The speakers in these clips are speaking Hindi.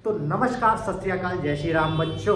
तो नमस्कार, सत श्री अकाल, जय श्री राम बच्चों।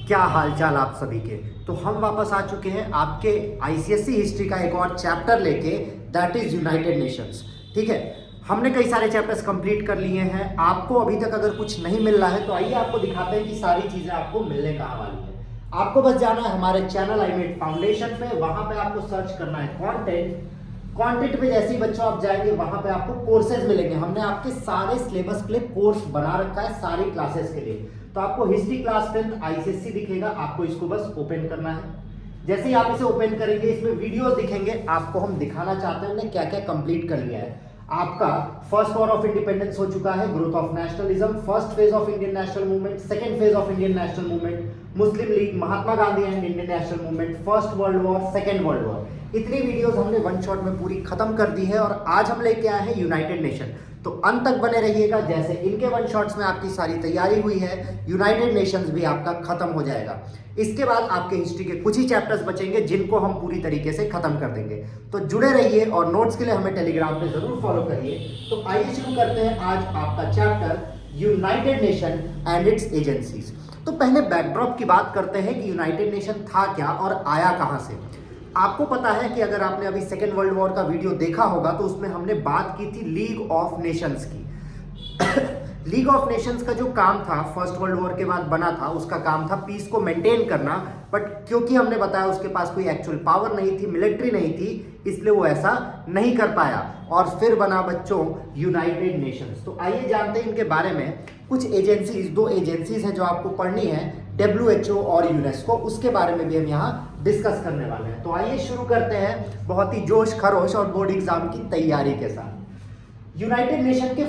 क्या हाल चाल आप सभी के। तो हम वापस आ चुके हैं आपके आईसीएसई हिस्ट्री का एक और चैप्टर लेके, दैट इज यूनाइटेड नेशंस। ठीक है, हमने कई सारे चैप्टर्स कंप्लीट कर लिए हैं। आपको अभी तक अगर कुछ नहीं मिल रहा है तो आइए आपको दिखाते हैं कि सारी चीजें आपको मिलने कहाँ वाली है। आपको बस जाना है हमारे चैनल आई मेड फाउंडेशन पे, वहां पे आपको सर्च करना है कंटेंट। कंटेंट पे जैसे ही बच्चों आप जाएंगे वहां पे आपको कोर्सेज मिलेंगे। हमने आपके सारे सिलेबस के लिए कोर्स बना रखा है, सारी क्लासेस के लिए। तो आपको हिस्ट्री क्लास 10th आईसीएसई दिखेगा, आपको इसको बस ओपन करना है। जैसे ही आप इसे ओपन करेंगे इसमें वीडियोस दिखेंगे। आपको हम दिखाना चाहते हैं हमने क्या क्या कंप्लीट कर लिया है। आपका फर्स्ट वॉर ऑफ इंडिपेंडेंस हो चुका है, growth of nationalism, first phase of Indian national movement, second phase of Indian national movement, Muslim league, Mahatma Gandhi and Indian national movement, first world war, second world war. इतनी वीडियोस हमने वन शॉट में पूरी खत्म कर दी है और आज हम लेके आए हैं यूनाइटेड नेशन। तो अंत तक बने रहिएगा। जैसे इनके वन शॉट्स में आपकी सारी तैयारी हुई है, यूनाइटेड नेशंस भी आपका खत्म हो जाएगा। इसके बाद आपके हिस्ट्री के कुछ ही चैप्टर्स बचेंगे जिनको हम पूरी तरीके से खत्म कर देंगे। तो जुड़े रहिए और नोट्स के लिए हमें टेलीग्राम पे जरूर फॉलो करिए। तो आइए शुरू करते हैं आज आपका chapter United nation and it's agencies. तो पहले बैकड्रॉप की बात करते हैं कि यूनाइटेड नेशन था क्या और आया कहां से। आपको पता है कि अगर आपने अभी सेकेंड वर्ल्ड वॉर का वीडियो देखा होगा तो उसमें हमने बात की थी लीग ऑफ नेशंस की। लीग ऑफ नेशंस का जो काम था फर्स्ट वर्ल्ड वॉर के बाद बना था, उसका काम था पीस को मेंटेन करना। बट क्योंकि हमने बताया उसके पास कोई एक्चुअल पावर नहीं थी, मिलिट्री नहीं थी, इसलिए वो ऐसा नहीं कर पाया और फिर बना बच्चों यूनाइटेड नेशंस। तो आइए जानते हैं इनके बारे में। कुछ एजेंसीज, दो एजेंसीज हैं जो आपको पढ़नी है, WHO और यूनेस्को, उसके बारे में भी हम यहाँ डिस्कस करने वाले हैं। तो आइए शुरू करते हैं बहुत ही जोश खरोश और बोर्ड एग्जाम की तैयारी के साथ। यूनाइटेड नेशन के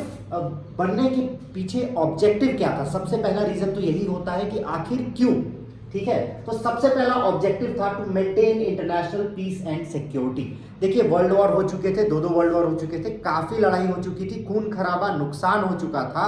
बनने के पीछे ऑब्जेक्टिव क्या था। सबसे पहला रीजन तो यही होता है कि आखिर क्यों। ठीक है, तो सबसे पहला ऑब्जेक्टिव था to maintain international peace and security. देखिए, वर्ल्ड वॉर हो चुके थे, दो वर्ल्ड वॉर हो चुके थे, काफी लड़ाई हो चुकी थी, खून खराबा, नुकसान हो चुका था।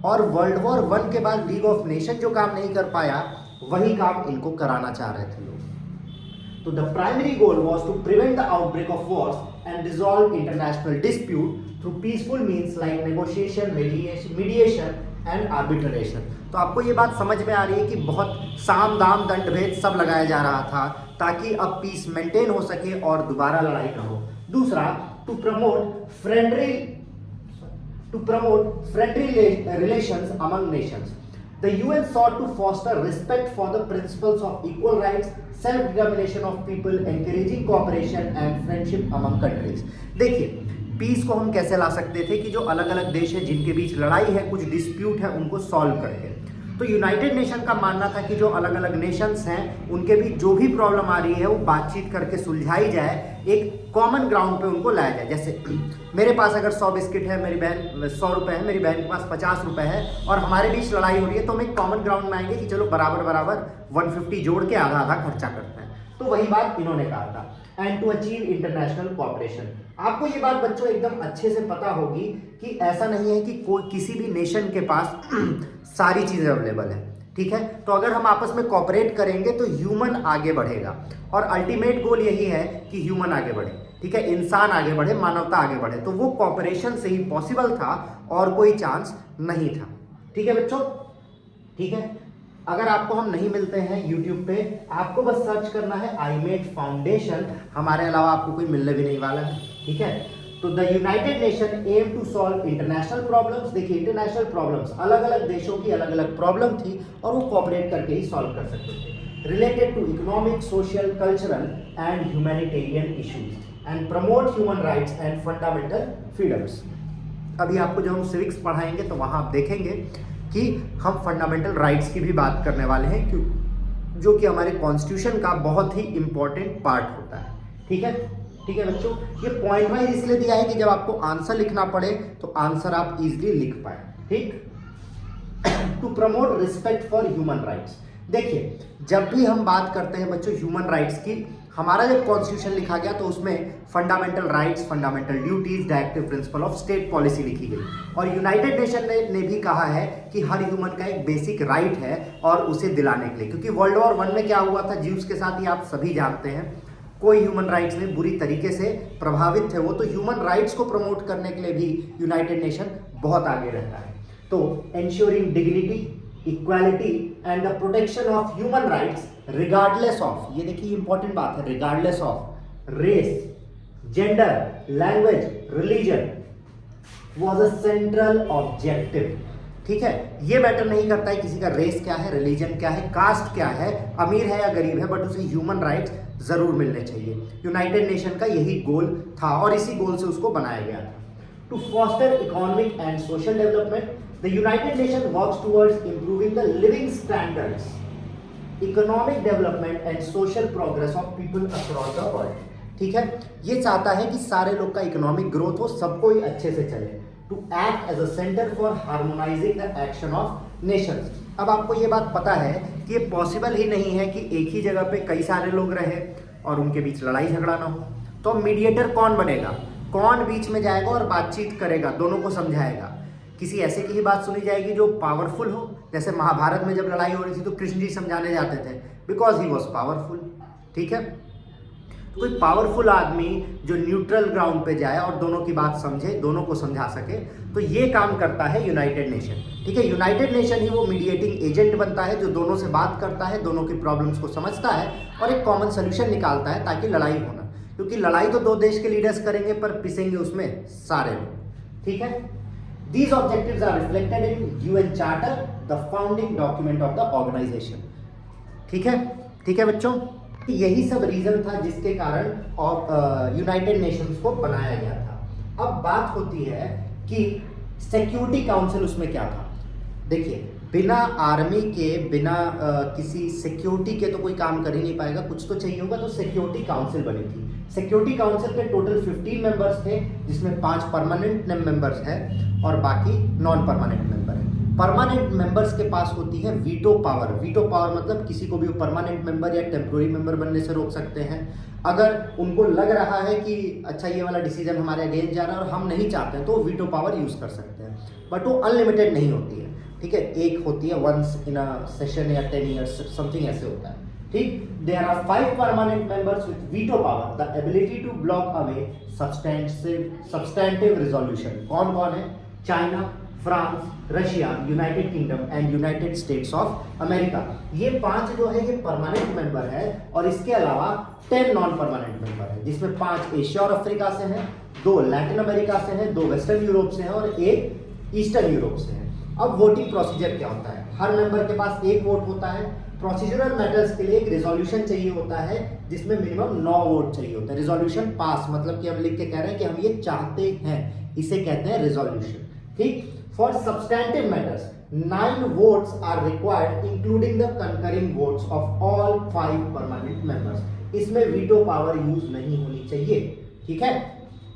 और वर्ल्ड वॉर 1 के बाद लीग ऑफ नेशन जो काम नहीं कर पाया, वही काम इनको कराना चाह रहे थे लोग। तो the primary goal was to prevent the outbreak of wars and resolve international dispute through peaceful means like negotiation, mediation and arbitration. तो आपको ये बात समझ में आ रही है कि बहुत साम दाम दंड भेद सब लगाया जा रहा था ताकि अब पीस मेंटेन हो सके और दोबारा लड़ाई ना हो। दूसरा, to promote friendly relations among nations. The UN sought to foster respect for the principles of equal rights, self-determination of people, encouraging cooperation and friendship among countries. देखिए, पीस को हम कैसे ला सकते थे कि जो अलग अलग देश है जिनके बीच लड़ाई है, कुछ डिस्प्यूट है, उनको सॉल्व करके। तो यूनाइटेड नेशन का मानना था कि जो अलग अलग नेशंस हैं उनके बीच जो भी प्रॉब्लम आ रही है वो बातचीत करके सुलझाई जाए, एक कॉमन ग्राउंड पे उनको लाया जाए। जैसे मेरे पास अगर 100 बिस्किट है, मेरी बहन 100 रुपए है, मेरी बहन के पास 50 रुपए है और हमारे बीच लड़ाई हो रही है, तो हम एक कॉमन ग्राउंड में आएंगे कि चलो बराबर बराबर 150 जोड़ के आधा आधा खर्चा करते हैं। तो वही बात इन्होंने कहा था। And to achieve international cooperation. आपको ये बात बच्चों एकदम अच्छे से पता होगी कि ऐसा नहीं है कि कोई किसी भी नेशन के पास सारी चीजें अवेलेबल है। ठीक है, तो अगर हम आपस में कोऑपरेट करेंगे तो ह्यूमन आगे बढ़ेगा और अल्टीमेट गोल यही है कि ह्यूमन आगे बढ़े। ठीक है, इंसान आगे बढ़े, मानवता आगे बढ़े। तो वो कोऑपरेशन से ही पॉसिबल था और कोई चांस नहीं था। ठीक है बच्चों, ठीक है। अगर आपको हम नहीं मिलते हैं YouTube पे, आपको बस सर्च करना है आई मेड फाउंडेशन, हमारे अलावा आपको कोई मिलने भी नहीं वाला है। ठीक है, तो the United Nation aim to solve international problems. देखिए, इंटरनेशनल प्रॉब्लम्स, अलग अलग देशों की अलग अलग प्रॉब्लम थी और वो कोऑपरेट करके ही सॉल्व कर सकते थे। Related to economic, social, cultural and humanitarian issues and promote human rights and fundamental freedoms. अभी आपको जब हम सिविक्स पढ़ाएंगे तो वहां आप देखेंगे कि हम फंडामेंटल राइट्स की भी बात करने वाले हैं, क्यों, जो कि हमारे कॉन्स्टिट्यूशन का बहुत ही इंपॉर्टेंट पार्ट होता है। ठीक है, ठीक है बच्चों, ये पॉइंट वाइज इसलिए दिया है कि जब आपको आंसर लिखना पड़े तो आंसर आप इजीली लिख पाए। ठीक, to promote respect for human rights. देखिए, जब भी हम बात करते हैं बच्चों ह्यूमन राइट्स की, हमारा जब कॉन्स्टिट्यूशन लिखा गया तो उसमें fundamental rights, fundamental duties, directive principle of state policy लिखी गई। और यूनाइटेड नेशन ने भी कहा है कि हर ह्यूमन का एक बेसिक राइट है और उसे दिलाने के लिए, क्योंकि वर्ल्ड वॉर 1 में क्या हुआ था ज्यूस के साथ, ही आप सभी जानते हैं, कोई ह्यूमन राइट्स में बुरी तरीके से प्रभावित थे वो। तो ह्यूमन राइट्स को प्रमोट करने के लिए भी यूनाइटेड नेशन बहुत आगे रहता है। तो ensuring dignity, equality and the protection of human rights regardless of, ये देखिए इंपॉर्टेंट बात है, regardless of race, gender, language, religion was a central objective। ठीक है, ये मैटर नहीं करता है किसी का रेस क्या है, रिलीजन क्या है, कास्ट क्या है, अमीर है या गरीब है, बट उसे ह्यूमन राइट्स जरूर मिलने चाहिए। यूनाइटेड नेशन का यही गोल था और इसी गोल से उसको बनाया गया था। To foster economic and social development, the United Nation works towards improving the living standards, economic development and social progress of people across the world. ठीक है, ये चाहता है कि सारे लोग का इकोनॉमिक ग्रोथ हो, सबको ही अच्छे से चले। To act as a centre for harmonising the action of nations. अब आपको ये बात पता है कि ये पॉसिबल ही नहीं है कि एक ही जगह पे कई सारे लोग रहे और उनके बीच लड़ाई झगड़ा ना हो। तो मीडिएटर कौन बनेगा, कौन बीच में जाएगा और बातचीत करेगा, दोनों को समझाएगा। किसी ऐसे की ही बात सुनी जाएगी जो पावरफुल हो, जैसे महाभारत में जब लड़ाई हो रही थी तो कृष्ण जी समझाने जाते थे बिकॉज ही वॉज पावरफुल। ठीक है, तो कोई पावरफुल आदमी जो न्यूट्रल ग्राउंड पे जाए और दोनों की बात समझे, दोनों को समझा सके, तो ये काम करता है यूनाइटेड नेशन। ठीक है, यूनाइटेड नेशन ही वो मीडिएटिंग एजेंट बनता है जो दोनों से बात करता है, दोनों की प्रॉब्लम्स को समझता है और एक कॉमन सोल्यूशन निकालता है ताकि लड़ाई होना, क्योंकि लड़ाई तो दो देश के लीडर्स करेंगे पर पिसेंगे उसमें सारे लोग। ठीक है, these objectives are reflected in UN Charter, the founding document of the organization। ठीक है बच्चों, यही सब रीजन था जिसके कारण यूनाइटेड नेशंस को बनाया गया था। अब बात होती है कि सिक्योरिटी काउंसिल उसमें क्या था। देखिए, बिना आर्मी के, बिना किसी सिक्योरिटी के तो कोई काम कर ही नहीं पाएगा, कुछ तो चाहिए होगा, तो सिक्योरिटी काउंसिल बनी थी। सिक्योरिटी काउंसिल के टोटल 15 मेंबर्स थे, जिसमें 5 परमानेंट मेंबर्स हैं और बाकी नॉन परमानेंट मेंबर हैं। परमानेंट मेंबर्स के पास होती है वीटो पावर। वीटो पावर मतलब किसी को भी परमानेंट मेंबर या टेम्पोररी मेंबर बनने से रोक सकते हैं। अगर उनको लग रहा है कि अच्छा ये वाला डिसीजन हमारे अगेंस्ट जा रहा है और हम नहीं चाहते हैं, तो वीटो पावर यूज कर सकते हैं, बट वो अनलिमिटेड नहीं होती है। ठीक है, एक होती है वंस इन अ सेशन या 10 ईयर्स समथिंग ऐसे होता है। ठीक, there are 5 permanent members with veto power, the ability to block away substantive resolution. कौन कौन है? China, France, Russia, United Kingdom and United States of America. ये 5 जो है ये परमानेंट मेंबर है और इसके अलावा 10 नॉन परमानेंट मेंबर है, जिसमें 5 एशिया और अफ्रीका से हैं, 2 लैटिन अमेरिका से हैं, 2 वेस्टर्न यूरोप से हैं और 1 ईस्टर्न यूरोप से है। अब वोटिंग प्रोसीजर क्या होता है? हर मेंबर के पास 1 वोट होता है। प्रोसीजरल मैटर्स के लिए एक रिजोल्यूशन चाहिए होता है जिसमें मिनिमम 9 वोट चाहिए होता है। रिजोल्यूशन पास मतलब कि हम लिख के कह रहे हैं कि हम ये चाहते हैं, इसे कहते हैं रिजोल्यूशन। ठीक, for substantive matters 9 votes are required including the concurring votes of all 5 permanent members। इसमें वीटो पावर यूज नहीं होनी चाहिए। ठीक है,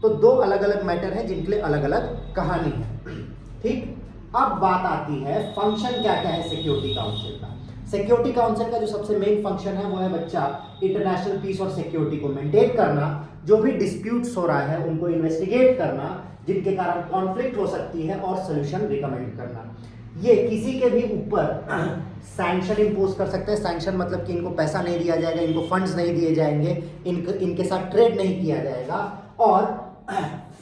तो 2 अलग अलग मैटर हैं जिनके लिए अलग अलग कहानी है। ठीक, अब बात आती है फंक्शन क्या क्या है सिक्योरिटी काउंसिल का। सिक्योरिटी काउंसिल का जो सबसे मेन फंक्शन है वो है बच्चा इंटरनेशनल पीस और सिक्योरिटी को मेंटेन करना, जो भी डिस्प्यूट्स हो रहा है उनको इन्वेस्टिगेट करना, जिनके कारण कॉन्फ्लिक्ट हो सकती है, और सोल्यूशन रिकमेंड करना। ये किसी के भी ऊपर सैंक्शन इंपोज कर सकते हैं। सैंक्शन मतलब कि इनको पैसा नहीं दिया जाएगा, इनको फंड्स नहीं दिए जाएंगे, इनके साथ ट्रेड नहीं किया जाएगा, और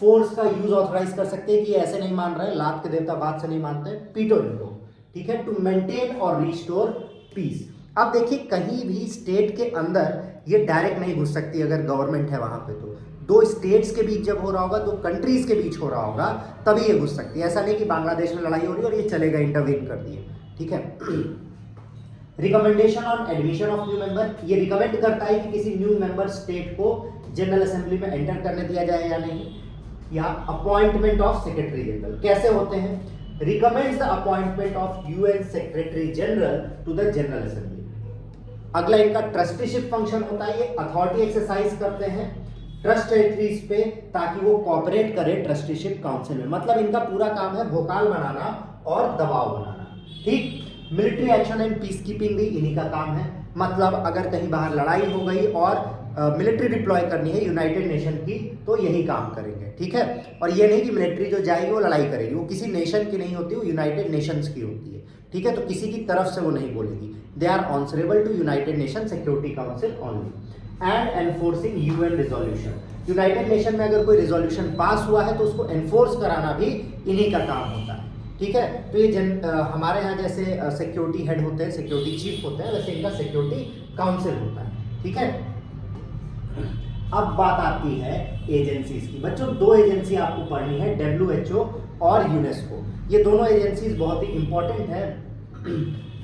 फोर्स का यूज ऑथराइज कर सकते हैं कि ऐसे नहीं मान रहे, लात के देवता बात से नहीं मानते, पीटो इनको। ठीक है, टू मेंटेन और रिस्टोर पीस। अब देखिए, कहीं भी स्टेट के अंदर ये डायरेक्ट नहीं घुस सकती अगर गवर्नमेंट है वहां पे, तो 2 स्टेट्स के बीच जब हो रहा होगा, 2 कंट्रीज के बीच हो रहा होगा, तभी ये घुस सकती है। ऐसा नहीं कि बांग्लादेश में लड़ाई हो रही है और ये चलेगा, इंटरवीन कर दिए। ठीक है, recommendation on admission of new member, ये रिकमेंड करता है कि किसी न्यू मेंबर स्टेट को जनरल असेंबली में एंटर करने दिया जाए या नहीं। या अपॉइंटमेंट ऑफ सेक्रेटरी जनरल कैसे होते हैं? Recommends the appointment of UN secretary general to the general assembly. अगला इनका ट्रस्टीशिप फंक्शन होता है, ये अथॉरिटी एक्सरसाइज करते हैं ट्रस्ट टेरिटरीज पे ताकि वो कोऑपरेट करे ट्रस्टीशिप काउंसिल में। मतलब इनका पूरा काम है भोकाल बनाना और दबाव बनाना। ठीक, military action and peace keeping भी इन्हीं का काम है। मतलब अगर कहीं बाहर लड़ाई हो गई और मिलिट्री डिप्लॉय करनी है यूनाइटेड नेशन की, तो यही काम करेंगे। ठीक है, और ये नहीं कि मिलिट्री जो जाएगी वो लड़ाई करेगी, वो किसी नेशन की नहीं होती, वो यूनाइटेड नेशंस की होती है। ठीक है, तो किसी की तरफ से वो नहीं बोलेगी। They are answerable to United Nation Security Council only and enforcing UN resolution. United Nation में अगर कोई रिजोल्यूशन पास हुआ है तो उसको एनफोर्स कराना भी इन्हीं का काम होता है। ठीक है। तो ये हमारे यहाँ जैसे सिक्योरिटी हेड होते हैं, सिक्योरिटी चीफ होते हैं, वैसे इनका सिक्योरिटी काउंसिल होता है। ठीक है, अब बात आती है एजेंसीज की। बच्चों दो एजेंसी आपको पढ़नी है, WHO और यूनेस्को। ये दोनों एजेंसीज बहुत ही इंपॉर्टेंट है।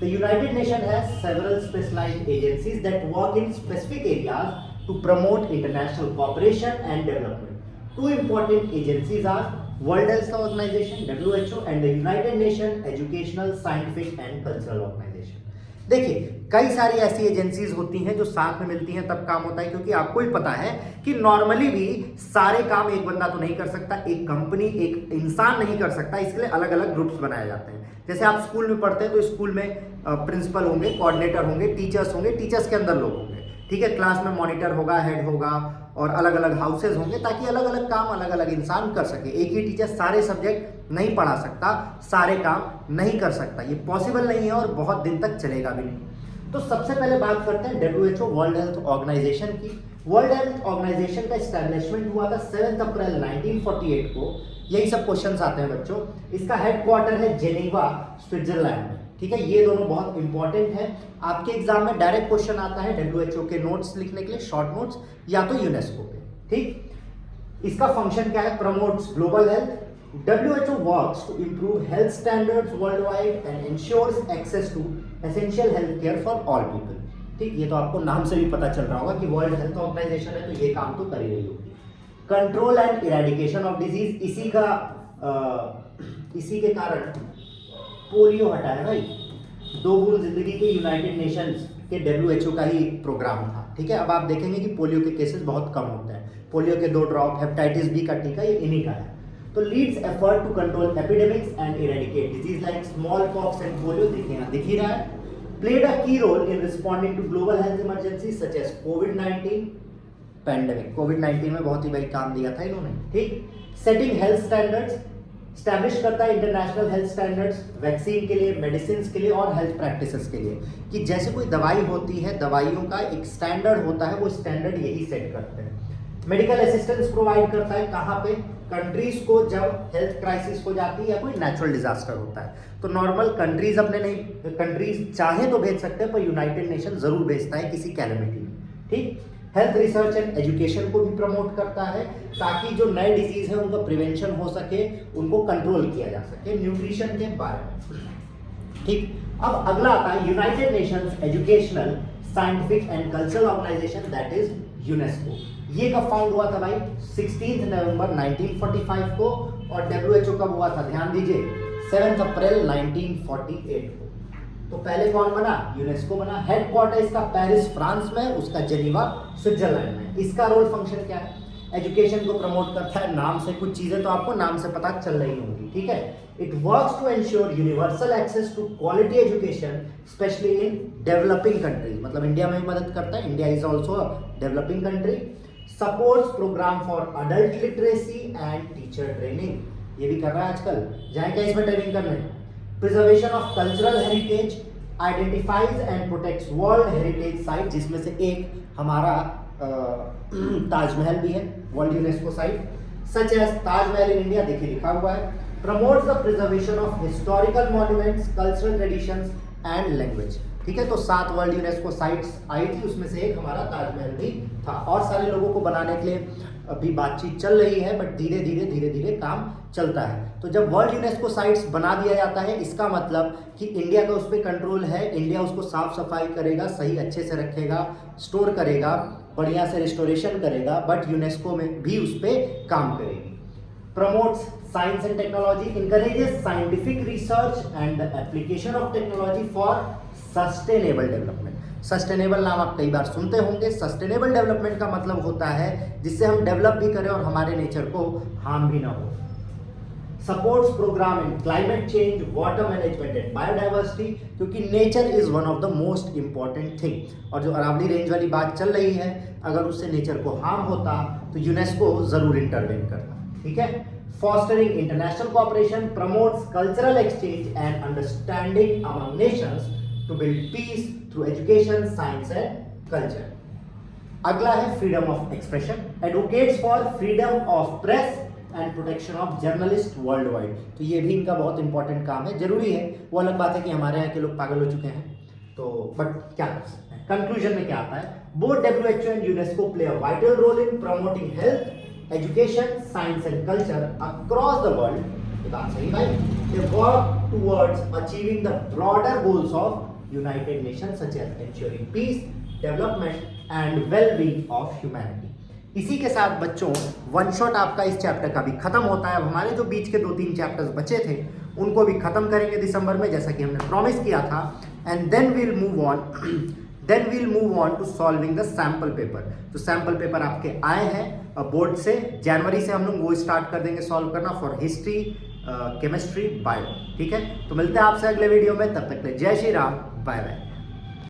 The United Nations has several specialized agencies that work in specific areas to promote international cooperation and development. Two important agencies are World Health Organization (WHO) and the United Nations Educational, Scientific and Cultural Organization. देखिए कई सारी ऐसी एजेंसीज होती हैं जो साथ में मिलती हैं तब काम होता है, क्योंकि आपको ही पता है कि नॉर्मली भी सारे काम एक बंदा तो नहीं कर सकता, एक कंपनी, एक इंसान नहीं कर सकता। इसके लिए अलग अलग ग्रुप्स बनाए जाते हैं। जैसे आप स्कूल में पढ़ते हैं तो स्कूल में प्रिंसिपल होंगे, कोऑर्डिनेटर होंगे, टीचर्स होंगे, टीचर्स के अंदर लोग होंगे। ठीक है, क्लास में मॉनिटर होगा, हेड होगा और अलग अलग हाउसेज होंगे, ताकि अलग अलग काम अलग अलग इंसान कर सके। एक ही टीचर सारे सब्जेक्ट नहीं पढ़ा सकता, सारे काम नहीं कर सकता, ये पॉसिबल नहीं है और बहुत दिन तक चलेगा भी नहीं। तो सबसे पहले बात करते हैं WHO वर्ल्ड हेल्थ ऑर्गेनाइजेशन की। वर्ल्ड हेल्थ ऑर्गेनाइजेशन का एस्टैब्लिशमेंट हुआ था 7 अप्रैल 1948 को। यही सब क्वेश्चंस आते हैं बच्चों। इसका हेडक्वार्टर है जेनेवा, स्विट्जरलैंड में। ठीक है, ये दोनों बहुत इंपॉर्टेंट है। आपके एग्जाम में डायरेक्ट क्वेश्चन आता है WHO के नोट्स लिखने के लिए, शॉर्ट नोट्स, या तो यूनेस्को पे। ठीक, इसका फंक्शन क्या है? Promotes global health. WHO works to improve health standards worldwide and ensures access to essential health care for all people. ठीक, ये तो आपको नाम से भी पता चल रहा होगा कि वर्ल्ड हेल्थ ऑर्गेनाइजेशन है, तो ये काम तो कर ही रही होगी। Control and eradication of disease, इसी के कारण पोलियो हटाया भाई। 2 बूंद जिंदगी के यूनाइटेड नेशंस के WHO का ही प्रोग्राम था। ठीक है, अब आप देखेंगे कि पोलियो के केसेस बहुत कम होते हैं। पोलियो के 2 ड्रॉप, हेपेटाइटिस बी का टीका, ये इन्हीं का है। तो leads effort to control epidemics and eradicate disease like smallpox and polio. देखिए यहाँ दिख ही रहा है। Played a key role in responding to global health emergency such as कोविड-19 पैंडेमिक। कोविड-19 में बहुत ही भाई काम दिया था इन्होंने। ठीक, सेटिंग हेल्थ स्टैंडर्ड्स, स्टैब्लिश करता है इंटरनेशनल हेल्थ स्टैंडर्ड्स वैक्सीन के लिए, मेडिसिन के लिए और हेल्थ प्रैक्टिसेस के लिए, कि जैसे कोई दवाई होती है, दवाइयों का एक स्टैंडर्ड होता है, वो स्टैंडर्ड यही सेट करते हैं। मेडिकल असिस्टेंस प्रोवाइड करता है कहाँ पे? कंट्रीज को जब हेल्थ क्राइसिस हो जाती है या कोई नेचुरल डिजास्टर होता है। तो नॉर्मल कंट्रीज अपने नहीं, कंट्रीज चाहे तो भेज सकते हैं, पर यूनाइटेड नेशन जरूर भेजता है किसी कैलेमिटी में। ठीक, हेल्थ रिसर्च एंड एजुकेशन को भी प्रमोट करता है, ताकि जो नए डिजीज है उनका प्रिवेंशन हो सके, उनको कंट्रोल किया जा सके, न्यूट्रिशन के बारे में। ठीक, अब अगला आता है United Nations Educational, Scientific and Cultural Organization, that is UNESCO. ये कब फाउंड हुआ था भाई? 16 नवंबर 1945 को। और WHO कब हुआ था? ध्यान दीजिए, 7 अप्रैल 1948 को। तो पहले कौन बना? यूनेस्को बना। हेडक्वार्टर इसका पेरिस फ्रांस में, उसका जेनीवा स्विट्जरलैंड में। इसका रोल फंक्शन क्या है? एजुकेशन को प्रमोट करता है। नाम से कुछ चीजें तो आपको नाम से पता चल रही होंगी। ठीक है, it works to ensure universal access to quality education specially in developing countries. मतलब इंडिया में भी मदद करता है, India is also a developing country. Supports programme for adult literacy and teacher training, ये भी कर रहा है आजकल। जाए क्या इसमें ट्रेनिंग करने? Preservation of cultural heritage, identifies and protects world heritage site, जिसमें से एक हमारा ताजमहल भी है, world UNESCO site, such as Taj Mahal in India, देखिए लिखा हुआ है। Promotes the preservation of historical monuments, cultural traditions and language. ठीक है, तो 7 वर्ल्ड यूनेस्को साइट्स आई थी, उसमें से एक हमारा ताजमहल भी था। और सारे लोगों को बनाने के लिए अभी बातचीत चल रही है, बट धीरे धीरे काम चलता है। तो जब वर्ल्ड यूनेस्को साइट्स बना दिया जाता है, इसका मतलब कि इंडिया का उस पर कंट्रोल है। इंडिया उसको साफ सफाई करेगा, सही अच्छे से रखेगा, स्टोर करेगा, बढ़िया से रिस्टोरेशन करेगा, बट यूनेस्को में भी उस पर काम करेगी। Promotes science and technology, encourages scientific research and the application of technology for sustainable development। Sustainable नाम आप कई बार सुनते होंगे। सस्टेनेबल डेवलपमेंट का मतलब होता है जिससे हम डेवलप भी करें और हमारे नेचर को हार्म भी ना हो। Supports program in climate change, water management and biodiversity, क्योंकि nature is one of the most important thing. और जो अरावली रेंज वाली बात चल रही है, अगर उससे नेचर को हार्म होता तो यूनेस्को जरूर इंटरवेन करता। ठीक है, fostering international cooperation, promotes cultural exchange and understanding among nations to build peace through education, science and culture। अगला है freedom of expression, advocates for freedom of press, and protection of journalist world wide. तो ये भी इनका बहुत इंपॉर्टेंट काम है, जरूरी है। वो अलग बात है कि हमारे यहाँ के लोग पागल हो चुके हैं, तो बट क्या कर सकते हैं। कंक्लूजन में क्या आता है, both WHO and UNESCO play a vital role in promoting health, education, science and culture across the world. ये बात सही भाई। They work towards achieving the broader goals of United Nation such as ensuring peace, development and wellbeing of humanity. इसी के साथ बच्चों वन शॉट आपका इस चैप्टर का भी खत्म होता है। अब हमारे जो बीच के 2-3 चैप्टर्स बचे थे उनको भी खत्म करेंगे दिसंबर में, जैसा कि हमने प्रॉमिस किया था। And then we'll move on to solving the sample paper. तो सैम्पल पेपर आपके आए हैं बोर्ड से, जनवरी से हम लोग वो स्टार्ट कर देंगे सॉल्व करना फॉर हिस्ट्री, केमिस्ट्री, बायो। ठीक है, तो मिलते हैं आपसे अगले वीडियो में, तब तक के लिए जय श्री राम, बाय बाय।